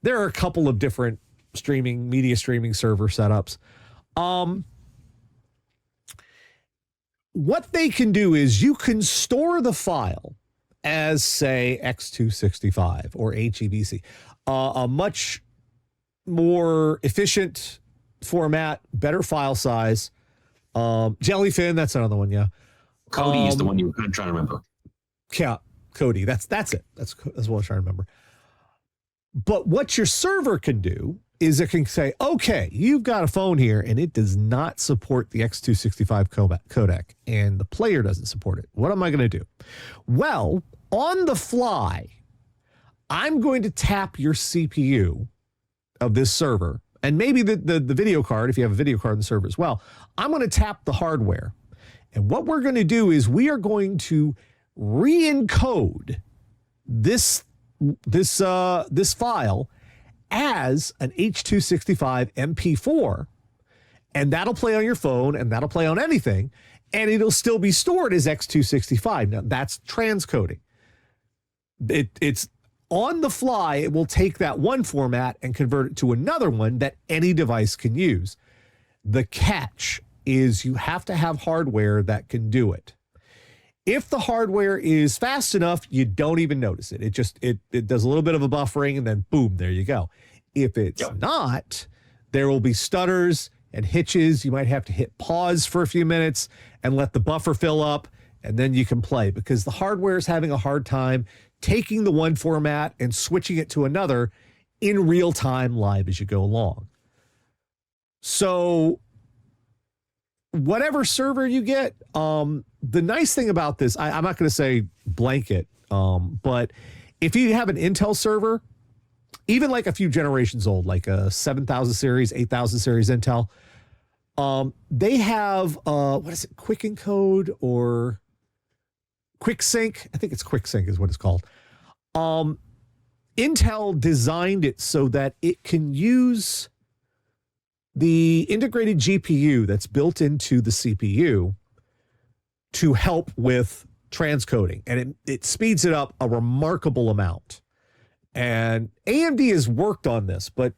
there are a couple of different media streaming server setups. What they can do is you can store the file as, say, X265 or HEVC, a much more efficient format, better file size. Jellyfin, that's another one, yeah. Kodi is the one you were trying to remember. Yeah, Kodi, that's it. That's what I was trying to remember. But what your server can do is it can say, okay, you've got a phone here and it does not support the X265 codec and the player doesn't support it. What am I going to do? Well, on the fly, I'm going to tap your CPU of this server and maybe the video card, if you have a video card in the server as well. I'm going to tap the hardware. And what we're going to do is we are going to re-encode this file as an H265 MP4, and that'll play on your phone and that'll play on anything, and it'll still be stored as X265. Now, that's transcoding. It's on the fly. It will take that one format and convert it to another one that any device can use. The catch is you have to have hardware that can do it. If the hardware is fast enough, you don't even notice it. It does a little bit of a buffering and then boom, there you go. If it's not, there will be stutters and hitches. You might have to hit pause for a few minutes and let the buffer fill up, and then you can play because the hardware is having a hard time taking the one format and switching it to another in real time live as you go along. So whatever server you get, the nice thing about this, I'm not going to say blanket, but if you have an Intel server, even like a few generations old, like a 7000 series, 8000 series Intel, they have, what is it, Quick Encode or Quick Sync? I think it's Quick Sync is what it's called. Intel designed it so that it can use the integrated GPU that's built into the CPU to help with transcoding, and it speeds it up a remarkable amount. And AMD has worked on this, but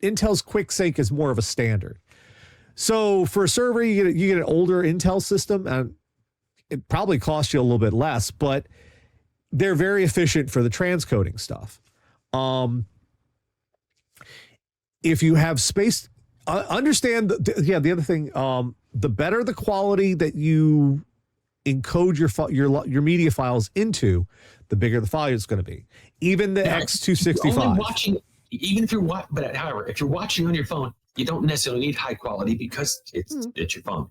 Intel's Quick Sync is more of a standard. So for a server, you get an older Intel system, and it probably costs you a little bit less, but they're very efficient for the transcoding stuff. If you have space, understand the other thing, the better the quality that you encode your media files into, the bigger the file is going to be. Even the X265. Only watching, even if you're but however, if you're watching on your phone, you don't necessarily need high quality because it's your phone.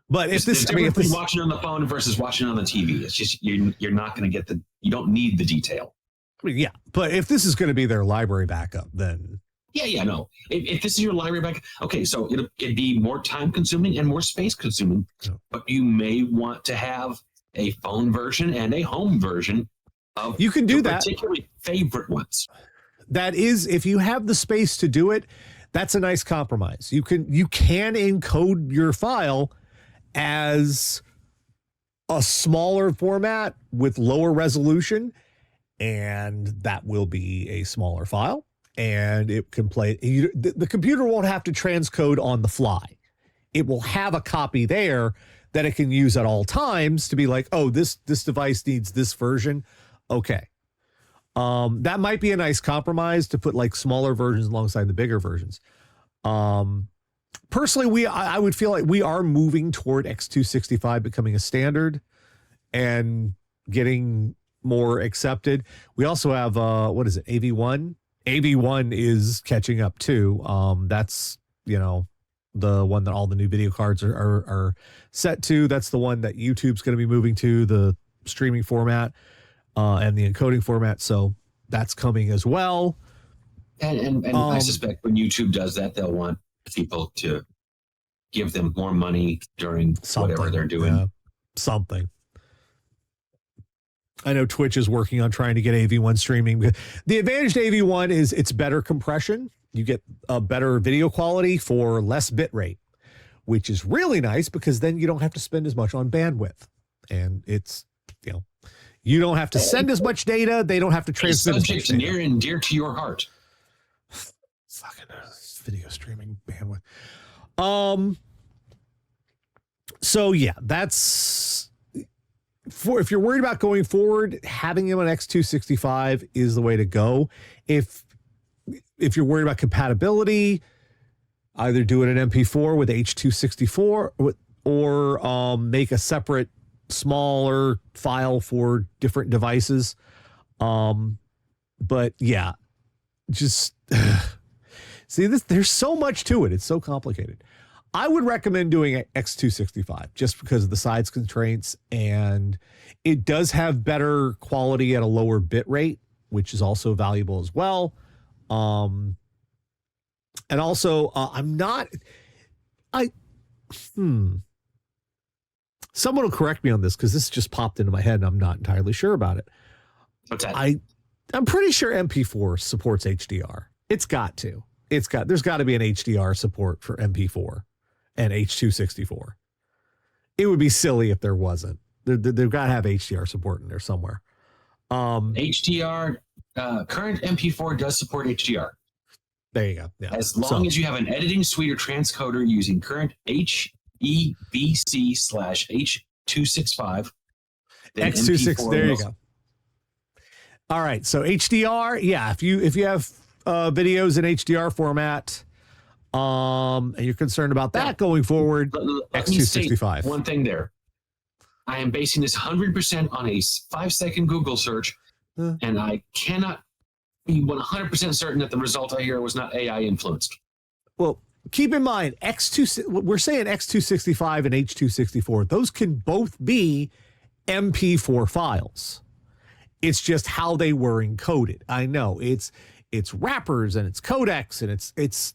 But if this, if this watching on the phone versus watching on the TV, it's just you're not going to get you don't need the detail. I mean, yeah, but if this is going to be their library backup, then no. If this is your library backup, okay, so it'd be more time consuming and more space consuming, but you may want to have a phone version and a home version of you can do that. Particularly favorite ones. that is, if you have the space to do it, that's a nice compromise. You can encode your file as a smaller format with lower resolution, and that will be a smaller file, and it can play. The computer won't have to transcode on the fly. It will have a copy there that it can use at all times to be like, oh, this device needs this version. Okay. That might be a nice compromise to put like smaller versions alongside the bigger versions. Personally, I would feel like we are moving toward X265 becoming a standard and getting more accepted. We also have, what is it, AV1? AV1 is catching up too. That's, the one that all the new video cards are set to. That's the one that YouTube's going to be moving to, the streaming format and the encoding format. So that's coming as well. And I suspect when YouTube does that, they'll want people to give them more money during whatever they're doing. Yeah, something. I know Twitch is working on trying to get AV1 streaming. The advantage to AV1 is it's better compression. You get a better video quality for less bit rate, which is really nice because then you don't have to spend as much on bandwidth. And it's, you don't have to send as much data. They don't have to transmit as much data. Near and dear to your heart. Fucking video streaming bandwidth. So yeah, that's if you're worried about going forward, having him on X265 is the way to go. If you're worried about compatibility, either do it in MP4 with H264 or make a separate smaller file for different devices. But yeah, just see this. There's so much to it. It's so complicated. I would recommend doing X265 just because of the size constraints, and it does have better quality at a lower bit rate, which is also valuable as well. And also, someone will correct me on this because this just popped into my head and I'm not entirely sure about it. What's that? I'm pretty sure MP4 supports HDR. There's got to be an HDR support for MP4 and H264. It would be silly if there wasn't. They've got to have HDR support in there somewhere. HDR, current MP4 does support HDR. There you go. Yeah. As long as you have an editing suite or transcoder using current HEVC/H265. X26. There you go. All right. So HDR. Yeah. If you have videos in HDR format, and you're concerned about that going forward, X265. One thing there. I am basing this 100% on a 5-second Google search, and I cannot be 100% certain that the result I hear was not AI influenced. Well, keep in mind, we're saying X265 and H264. Those can both be MP4 files. It's just how they were encoded. I know it's wrappers and it's codecs and it's.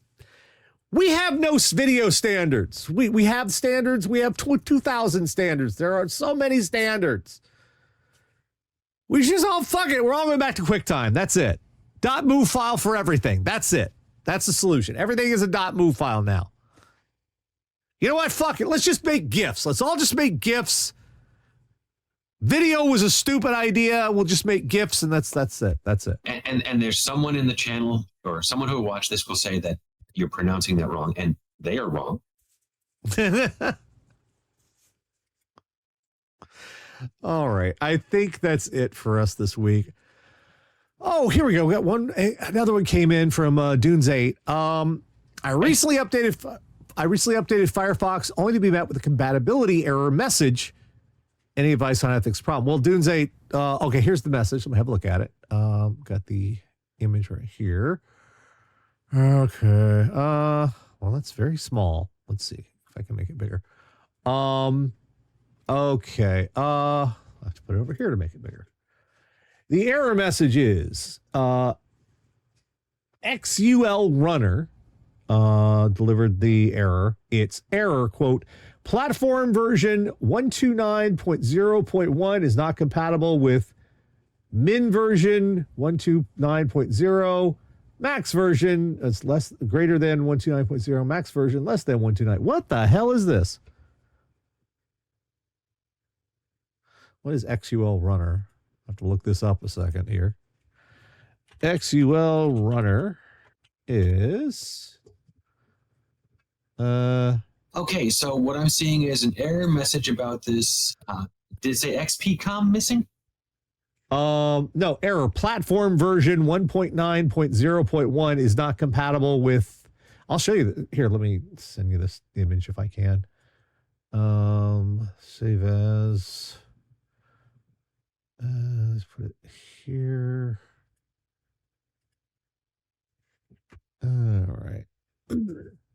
We have no video standards. We have standards. We have 2,000 standards. There are so many standards. We should just all fuck it. We're all going back to QuickTime. That's it. .mov file for everything. That's it. That's the solution. Everything is a .mov file now. You know what? Fuck it. Let's just make GIFs. Let's all just make GIFs. Video was a stupid idea. We'll just make GIFs, and that's it. That's it. And there's someone in the channel or someone who will watch this will say that you're pronouncing that wrong, and they are wrong. All right. I think that's it for us this week. Oh, here we go. We got another one came in from Dunes 8. I recently updated Firefox only to be met with a compatibility error message. Any advice on ethics problem? Well, Dunes 8, okay, here's the message. Let me have a look at it. Got the image right here. Okay. Well, that's very small. Let's see if I can make it bigger. Okay. I have to put it over here to make it bigger. The error message is XUL runner delivered the error. It's error, quote, platform version 129.0.1 is not compatible with min version 129.0. Max version is greater than 129.0. Max version less than 129. What the hell is this? What is XUL runner? I have to look this up a second here. XUL runner is okay, so what I'm seeing is an error message about this. Did it say XPCOM missing? No, error. Platform version 1.9.0.1 is not compatible with. I'll show you here. Let me send you this image if I can. Save as. Let's put it here. All right. Let's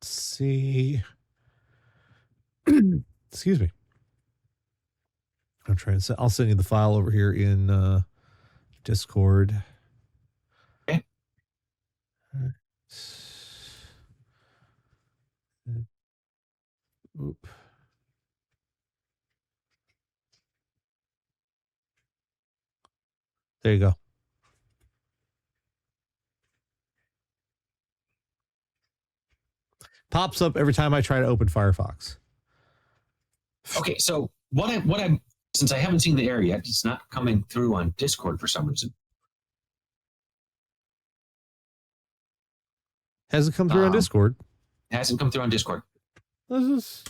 see. Excuse me. I'm trying to. I'll send you the file over here in Discord. Okay. Oop. There you go. Pops up every time I try to open Firefox. Okay, so what I'm since I haven't seen the error yet, it's not coming through on Discord for some reason. Hasn't come through on Discord. Hasn't come through on Discord. This is.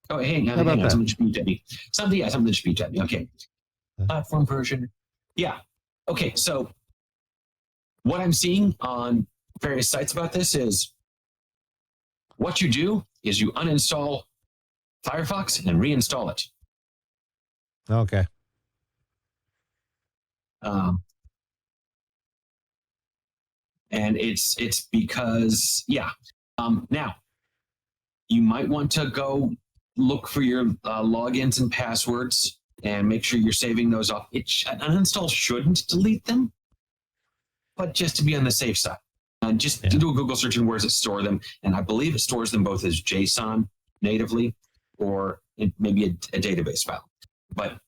Oh, hang on. Something just beeped at me. Something just beeped at me. Okay. Platform version. Yeah. Okay, so what I'm seeing on various sites about this is what you do is you uninstall Firefox and reinstall it. Okay. And it's because, yeah. Now, you might want to go look for your logins and passwords and make sure you're saving those off. An uninstall shouldn't delete them, but just to be on the safe side. Just to do a Google search and where does it store them. And I believe it stores them both as JSON natively or maybe a database file. But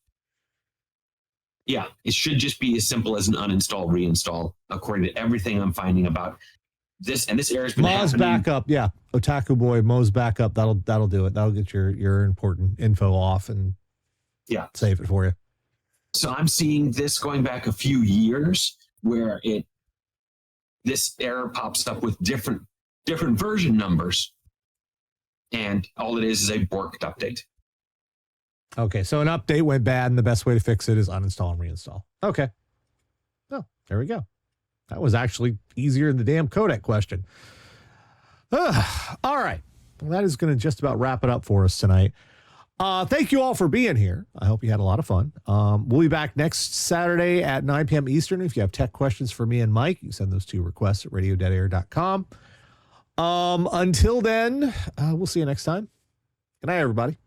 yeah, it should just be as simple as an uninstall, reinstall, according to everything I'm finding about this. And this error has been Moz backup, yeah. Otaku boy, Moz backup. That'll do it. That'll get your important info off and save it for you. So I'm seeing this going back a few years where this error pops up with different version numbers, and all it is a borked update. Okay, so an update went bad, and the best way to fix it is uninstall and reinstall. Okay. Oh, there we go. That was actually easier than the damn codec question. All right. Well, that is going to just about wrap it up for us tonight. Thank you all for being here. I hope you had a lot of fun. We'll be back next Saturday at 9 p.m. Eastern. If you have tech questions for me and Mike, you can send those to requests at radiodeadair.com. Until then, we'll see you next time. Good night, everybody.